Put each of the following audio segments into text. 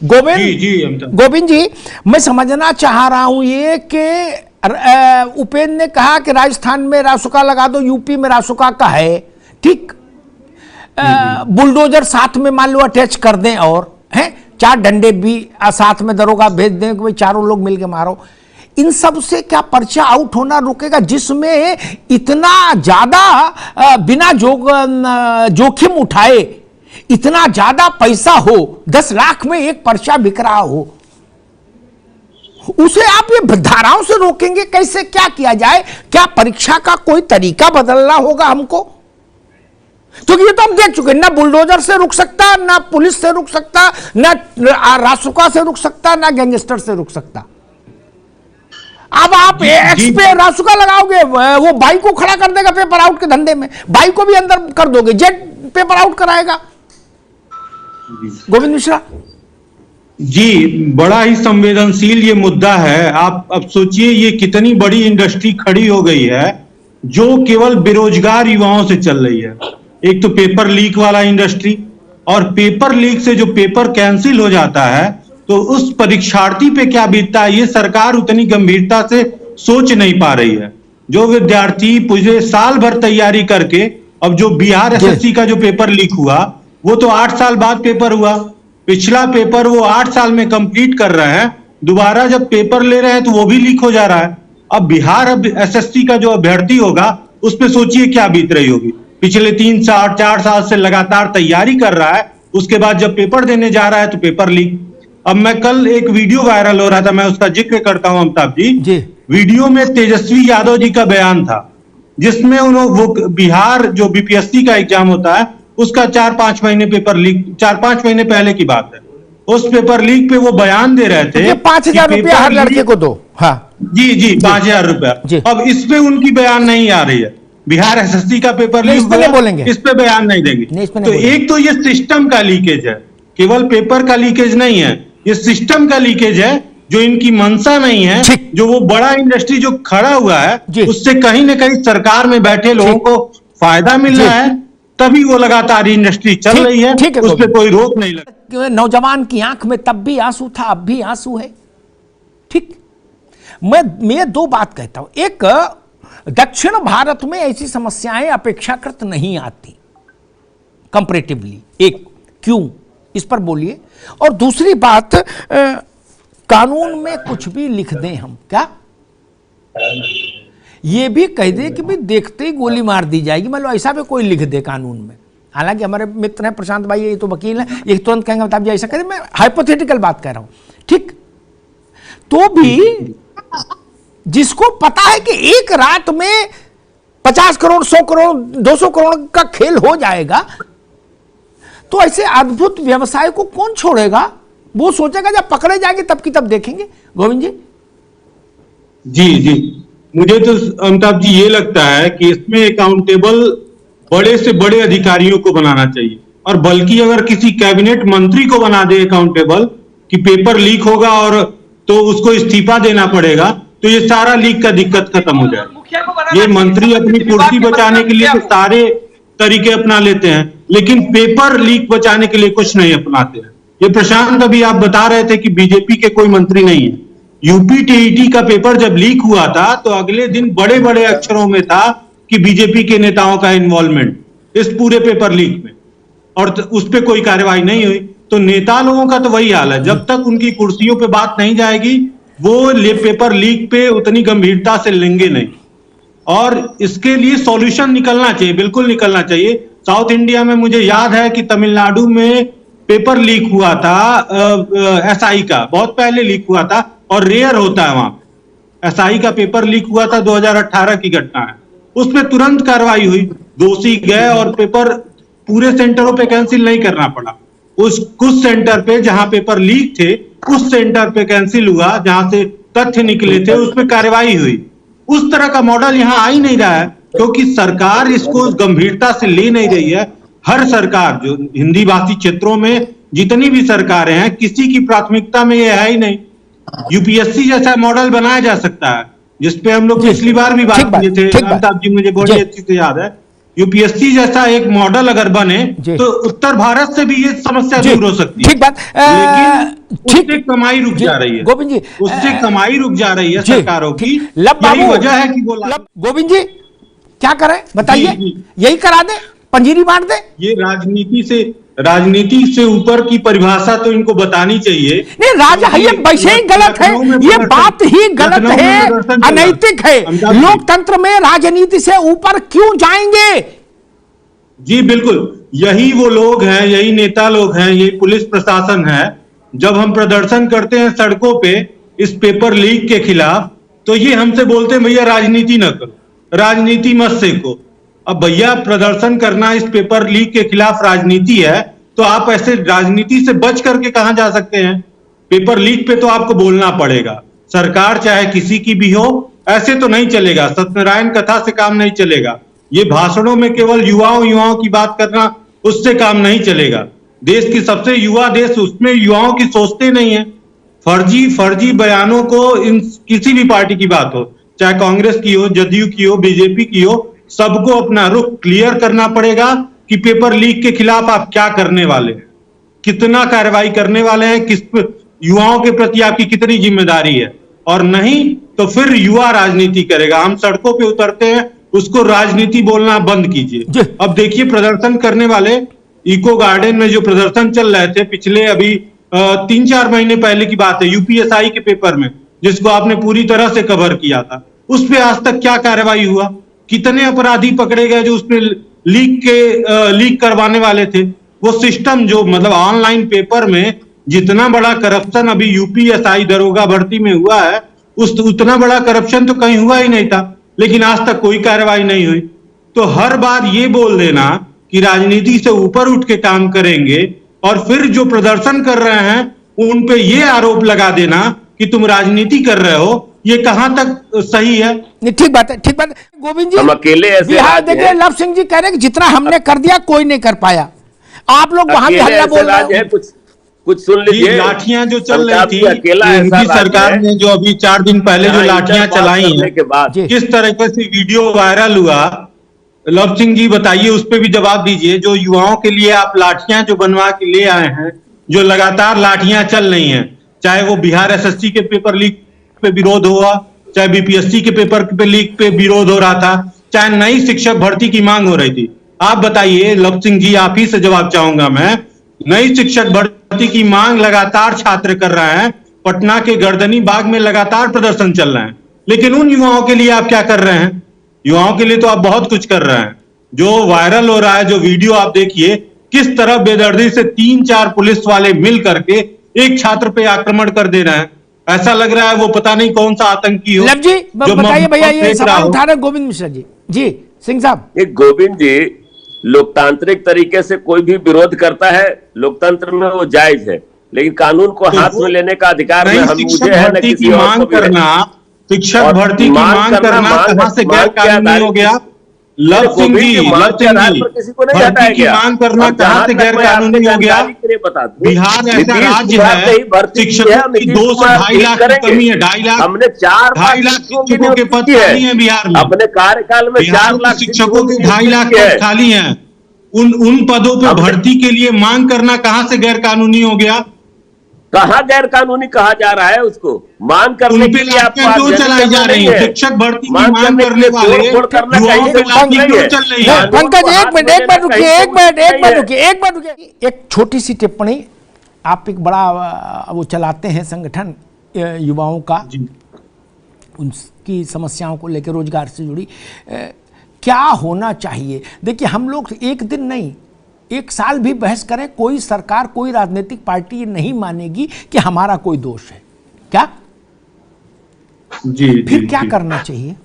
गोविंद जी, मैं समझना चाह रहा हूं ये कि उपेंद्र ने कहा कि राजस्थान में रासुका लगा दो, यूपी में रासुका का है, ठीक, बुलडोजर साथ में मान लो अटैच कर दें और हैं 4 डंडे भी साथ में दरोगा भेज दें कि भाई चारों लोग मिलके मारो, इन सब से क्या पर्चा आउट होना रुकेगा? जिसमें इतना ज्यादा बिना जोखिम उठाए इतना ज्यादा पैसा हो, 10 लाख में एक पर्चा बिक रहा हो, उसे आप ये धाराओं से रोकेंगे कैसे? क्या किया जाए? क्या परीक्षा का कोई तरीका बदलना होगा हमको? क्योंकि ये तो हम देख चुके, ना बुलडोजर से रुक सकता, ना पुलिस से रुक सकता, ना रासुका से रुक सकता, ना गैंगस्टर से रुक सकता। अब आप एक्स पे रासुका लगाओगे, वो बाइक को खड़ा कर देगा पेपर आउट के धंधे में, बाइक को भी अंदर कर दोगे, जेट पेपर आउट कराएगा। गोविंद मिश्रा जी, बड़ा ही संवेदनशील ये मुद्दा है। आप अब सोचिए ये कितनी बड़ी इंडस्ट्री खड़ी हो गई है जो केवल बेरोजगार युवाओं से चल रही है। एक तो पेपर लीक वाला इंडस्ट्री, और पेपर लीक से जो पेपर कैंसिल हो जाता है तो उस परीक्षार्थी पे क्या बीतता है ये सरकार उतनी गंभीरता से सोच नहीं पा रही है। जो विद्यार्थी पूरे साल भर तैयारी करके, अब जो बिहार एसएससी का जो पेपर लीक हुआ वो तो 8 साल बाद पेपर हुआ, पिछला पेपर वो 8 साल में कंप्लीट कर रहे हैं, दोबारा जब पेपर ले रहे हैं तो वो भी लीक हो जा रहा है। अब बिहार एसएससी का जो अभ्यर्थी होगा उस पर सोचिए क्या बीत रही होगी। पिछले 3-4 साल से लगातार तैयारी कर रहा है, उसके बाद जब पेपर देने जा रहा है तो पेपर लीक। अब मैं कल एक वीडियो वायरल हो रहा था, मैं उसका जिक्र करता हूं अमिताभ जी। वीडियो में तेजस्वी यादव जी का बयान था जिसमें उन्होंने वो बिहार जो बीपीएससी का एग्जाम होता है उसका 4-5 महीने पेपर लीक, 4-5 महीने पहले की बात है, उस पेपर लीक पे वो बयान दे रहे थे 5,000 रुपया हर लड़के को दो। हाँ जी 5,000 रुपया। अब इस पे उनकी बयान नहीं आ रही है। बिहार एसएससी का पेपर लीक बोलेंगे, इस पे बयान नहीं देंगे। तो एक तो ये सिस्टम का लीकेज है, केवल पेपर का लीकेज नहीं है, ये सिस्टम का लीकेज है जो इनकी मंशा नहीं है। जो वो बड़ा इंडस्ट्री जो खड़ा हुआ है उससे कहीं ना कहीं सरकार में बैठे लोगों को फायदा मिल रहा है, तभी वो लगातार इंडस्ट्री चल रही है, उस पर कोई रोक नहीं लगा। नौजवान की आंख में तब भी आंसू था, अब भी आंसू है। ठीक, मैं 2 बात कहता हूं। एक, दक्षिण भारत में ऐसी समस्याएं अपेक्षाकृत नहीं आती कंपैरेटिवली, एक क्यों, इस पर बोलिए। और दूसरी बात, कानून में कुछ भी लिख दें हम, क्या ये भी कह दे कि भाई देखते ही गोली मार दी जाएगी, मतलब ऐसा भी कोई लिख दे कानून में। हालांकि हमारे मित्र हैं प्रशांत भाई, ये तो वकील हैं, ये तुरंत कहेंगे मतलब जी ऐसा करें, मैं हाइपोथेटिकल बात कर रहा हूं, ठीक। तो भी जिसको पता है कि एक रात में 50 करोड़ 100 करोड़ 200 करोड़ का खेल हो जाएगा, तो ऐसे अद्भुत व्यवसाय को कौन छोड़ेगा? वो सोचेगा जब पकड़े जाएंगे तब की तब देखेंगे। गोविंद जी जी मुझे तो अमिताभ जी ये लगता है कि इसमें अकाउंटेबल बड़े से बड़े अधिकारियों को बनाना चाहिए, और बल्कि अगर किसी कैबिनेट मंत्री को बना दे अकाउंटेबल कि पेपर लीक होगा और तो उसको इस्तीफा देना पड़ेगा, तो ये सारा लीक का दिक्कत खत्म हो जाए। ये मंत्री अपनी कुर्सी बचाने के लिए तो सारे तरीके अपना लेते हैं, लेकिन पेपर लीक बचाने के लिए कुछ नहीं अपनाते हैं। ये प्रशांत अभी आप बता रहे थे कि बीजेपी के कोई मंत्री नहीं है। यूपी टीईटी का पेपर जब लीक हुआ था तो अगले दिन बड़े बड़े अक्षरों में था कि बीजेपी के नेताओं का इन्वॉल्वमेंट इस पूरे पेपर लीक में, और उस पर कोई कार्रवाई नहीं हुई। तो नेता लोगों का तो वही हाल है, जब तक उनकी कुर्सियों पे बात नहीं जाएगी वो पेपर लीक पे उतनी गंभीरता से लेंगे नहीं, और इसके लिए सॉल्यूशन निकलना चाहिए, बिल्कुल निकलना चाहिए। साउथ इंडिया में मुझे याद है कि तमिलनाडु में पेपर लीक हुआ था एसआई का, बहुत पहले लीक हुआ था और रेयर होता है वहां पे। एसआई का पेपर लीक हुआ था, 2018 की घटना है, उसमें तुरंत कार्रवाई हुई, दोषी गए और पेपर पूरे सेंटरों पे कैंसिल नहीं करना पड़ा। उस कुछ सेंटर पे जहां पेपर लीक थे उस सेंटर पे कैंसिल हुआ, जहां से तथ्य निकले थे उसमें कार्रवाई हुई। उस तरह का मॉडल यहां आ ही नहीं रहा है क्योंकि सरकार इसको गंभीरता से ले नहीं रही है। हर सरकार, जो हिंदी भाषी क्षेत्रों में जितनी भी सरकारें हैं, किसी की प्राथमिकता में यह है ही नहीं। यूपीएससी जैसा मॉडल बनाया जा सकता है जिसपे हम लोग पिछली बार भी बात किए थे, अमिताभ जी मुझे बड़ी अच्छी से याद है यूपीएससी जैसा एक मॉडल अगर बने जी। तो उत्तर भारत से भी ये समस्या जी, दूर हो सकती है। ठीक बात। लेकिन ठीक, उससे कमाई रुक जी, जा रही है, गोविंद जी, उससे कमाई रुक जा रही है जी, सरकारों की। ठीक। लब यही बाबू, वजह है कि वो लब गोविंद जी क्या करें बताइए? जी। यही करा दे, पंजीरी बांट दे। ये राजनीति से ऊपर की परिभाषा तो इनको बतानी चाहिए। नहीं, ये वैसे ही गलत है, ये बात ही गलत है, अनैतिक है। लोकतंत्र में राजनीति से ऊपर क्यों जाएंगे? जी बिल्कुल, यही वो लोग हैं, यही नेता लोग हैं, यही पुलिस प्रशासन है। जब हम प्रदर्शन करते हैं सड़कों पे इस पेपर लीक के खिलाफ, तो ये हमसे बोलते हैं भैया राजनीति न करो, राजनीति मत सेको। अब भैया प्रदर्शन करना इस पेपर लीक के खिलाफ राजनीति है, तो आप ऐसे राजनीति से बच करके कहां जा सकते हैं? पेपर लीक पे तो आपको बोलना पड़ेगा, सरकार चाहे किसी की भी हो, ऐसे तो नहीं चलेगा। सत्यनारायण कथा से काम नहीं चलेगा। ये भाषणों में केवल युवाओं की बात करना, उससे काम नहीं चलेगा। देश की सबसे युवा देश, उसमें युवाओं की सोचते नहीं है। फर्जी बयानों को, इन किसी भी पार्टी की बात हो, चाहे कांग्रेस की हो, जदयू की हो, बीजेपी की हो, सबको अपना रुख क्लियर करना पड़ेगा कि पेपर लीक के खिलाफ आप क्या करने वाले हैं, कितना कार्रवाई करने वाले हैं, किस युवाओं के प्रति आपकी कितनी जिम्मेदारी है। और नहीं तो फिर युवा राजनीति करेगा। हम सड़कों पे उतरते हैं, उसको राजनीति बोलना बंद कीजिए। अब देखिए प्रदर्शन करने वाले, इको गार्डन में जो प्रदर्शन चल रहे थे पिछले अभी 3-4 महीने पहले की बात है, यूपीएसआई के पेपर में, जिसको आपने पूरी तरह से कवर किया था, उस पे आज तक क्या कार्रवाई हुआ? कितने अपराधी पकड़े गए जो उसमें लीक करवाने वाले थे? वो सिस्टम जो मतलब ऑनलाइन पेपर में जितना बड़ा करप्शन अभी यूपीएसआई दरोगा भर्ती में हुआ है, उतना बड़ा करप्शन तो कहीं हुआ ही नहीं था, लेकिन आज तक कोई कार्रवाई नहीं हुई। तो हर बार ये बोल देना कि राजनीति से ऊपर उठ के काम करेंगे, और फिर जो प्रदर्शन कर रहे हैं उन पे ये आरोप लगा देना कि तुम राजनीति कर रहे हो, ये कहां तक सही है? ठीक बात है, ठीक बात है। गोविंद जी, हम अकेले ऐसे बिहार देखिए, लव सिंह जी कह रहे हैं कि जितना हमने कर दिया कोई नहीं कर पाया। आप लोग वहां भी हल्ला बोल रहे हैं। कुछ सुन लीजिए। लाठियां जो चल रही थी अकेला उनकी सरकार ने जो अभी 4 दिन पहले जो लाठियां चलाई हैं, के बाद किस तरीके से वीडियो वायरल हुआ, लव सिंह जी बताइए, उस पर भी जवाब दीजिए। जो युवाओं के लिए आप लाठियां जो बनवा के ले आए हैं, जो लगातार लाठियां चल रही हैं, चाहे वो बिहार एसएससी के पेपर लीक पे विरोध हुआ, चाहे बीपीएससी के पेपर पे लीक पे विरोध हो रहा था, चाहे नई शिक्षक भर्ती की मांग हो रही थी। आप बताइए लव सिंह जी, आप ही से जवाब चाहूंगा मैं। नई शिक्षक भर्ती की मांग लगातार छात्र कर रहे हैं, पटना के गर्दनी बाग में लगातार प्रदर्शन चल रहे हैं, लेकिन उन युवाओं के लिए आप क्या कर रहे हैं? युवाओं के लिए तो आप बहुत कुछ कर रहे हैं। जो वायरल हो रहा है, जो वीडियो आप देखिए, किस तरह बेदर्दी से 3-4 पुलिस वाले मिल करके एक छात्र पे आक्रमण कर दे रहे हैं। ऐसा लग रहा है वो पता नहीं कौन सा आतंकी हो। लब जी बताइए भैया, ये सवाल उठा रहे गोविंद मिश्रा जी। जी सिंह साहब। गोविंद जी, लोकतांत्रिक तरीके से कोई भी विरोध करता है, लोकतंत्र में वो जायज है, लेकिन कानून को हाथ में लेने का अधिकार मुझे है न किसी और को भी। शिक्षक भर्ती की मांग करना कहां से गैर कानूनी हो गया? लव सिंह जी, भर्ती की मांग करना कहां से गैर कानूनी हो गया? बिहार ऐसा राज्य है, शिक्षकों की 2 से 2.5 लाख की कमी है। 2.5 लाख, हमने 2.5 लाख शिक्षकों के पद खाली हैं बिहार में। अपने कार्यकाल में 4 लाख शिक्षकों के 2.5 लाख पद खाली हैं। उन पदों पर भर्ती के लिए मांग करना कहां से गैर कानूनी हो गया? कहां गैर कानूनी कहा जा रहा है? उसको मांग करने के लिए आप क्यों चलाई जा रही है? शिक्षक भर्ती की मांग करने वाले युवाओं पे लाठी क्यों चल रही है? पंकज एक मिनट रुकिए, एक मिनट रुकिए। एक छोटी सी टिप्पणी, आप एक बड़ा वो चलाते हैं संगठन युवाओं का, उनकी समस्याओं को लेकर, रोजगार से जुड़ी, क्या होना चाहिए? देखिए हम लोग एक दिन नहीं, 1 साल भी बहस करें, कोई सरकार, कोई राजनीतिक पार्टी ये नहीं मानेगी कि हमारा कोई दोष है। क्या फिर क्या करना चाहिए?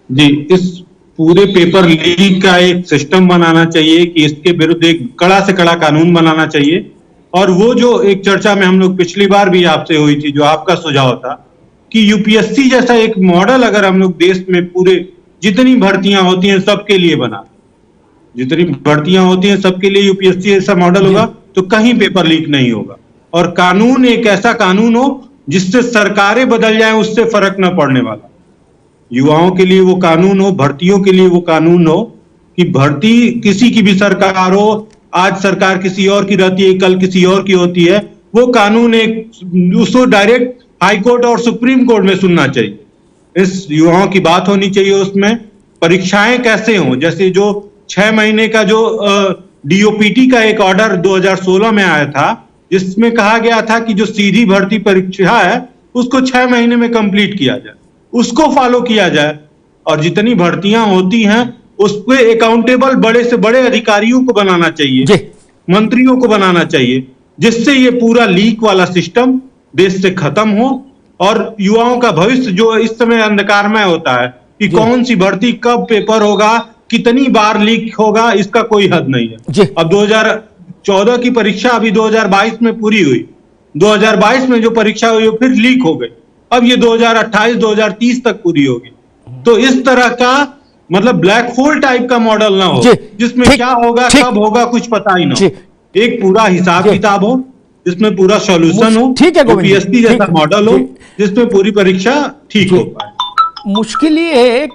जी, इस पूरे पेपर लीक का एक सिस्टम बनाना चाहिए कि इसके विरुद्ध एक कड़ा से कड़ा कानून बनाना चाहिए। और वो जो एक चर्चा में हम लोग पिछली बार भी आपसे हुई थी, जो आपका सुझाव था कि यूपीएससी जैसा एक मॉडल अगर हम लोग देश में पूरे जितनी भर्तियां होती हैं सबके लिए बना, जितनी भर्तियां होती हैं सबके लिए यूपीएससी ऐसा मॉडल होगा तो कहीं पेपर लीक नहीं होगा। और कानून एक ऐसा कानून हो जिससे सरकारें बदल जाएं, उससे फर्क न पड़ने वाला। युवाओं के लिए वो कानून हो, भर्तियों के लिए वो कानून हो कि भर्ती किसी की भी सरकार हो, आज सरकार किसी और की रहती है, कल किसी और की होती है, वो कानून एक उसको डायरेक्ट हाई कोर्ट और सुप्रीम कोर्ट में सुनना चाहिए। इस युवाओं की बात होनी चाहिए उसमें। परीक्षाएं कैसे हों, जैसे जो 6 महीने का जो डीओपीटी का एक ऑर्डर 2016 में आया था, जिसमें कहा गया था कि जो सीधी भर्ती परीक्षा है उसको 6 महीने में कंप्लीट किया जाए, उसको फॉलो किया जाए। और जितनी भर्तियां होती हैं उस पे अकाउंटेबल बड़े से बड़े अधिकारियों को बनाना चाहिए, मंत्रियों को बनाना चाहिए, जिससे ये पूरा लीक वाला सिस्टम देश से खत्म हो और युवाओं का भविष्य जो इस समय अंधकारमय होता है कि कौन सी भर्ती कब पेपर होगा, कितनी बार लीक होगा, इसका कोई हद नहीं है। अब 2014 की परीक्षा अभी 2022 में पूरी हुई, 2022 में जो परीक्षा हुई वो फिर लीक हो गई, अब ये 2028-2030 तक पूरी होगी। तो इस तरह का मतलब ब्लैक होल टाइप का मॉडल ना हो जिसमें क्या होगा कब होगा कुछ पता ही ना हो, एक पूरा हिसाब किताब हो जिसमें पूरा सॉल्यूशन हो, यूपीएससी जैसा मॉडल हो जिसमें पूरी परीक्षा ठीक हो पाए। मुश्किल ये है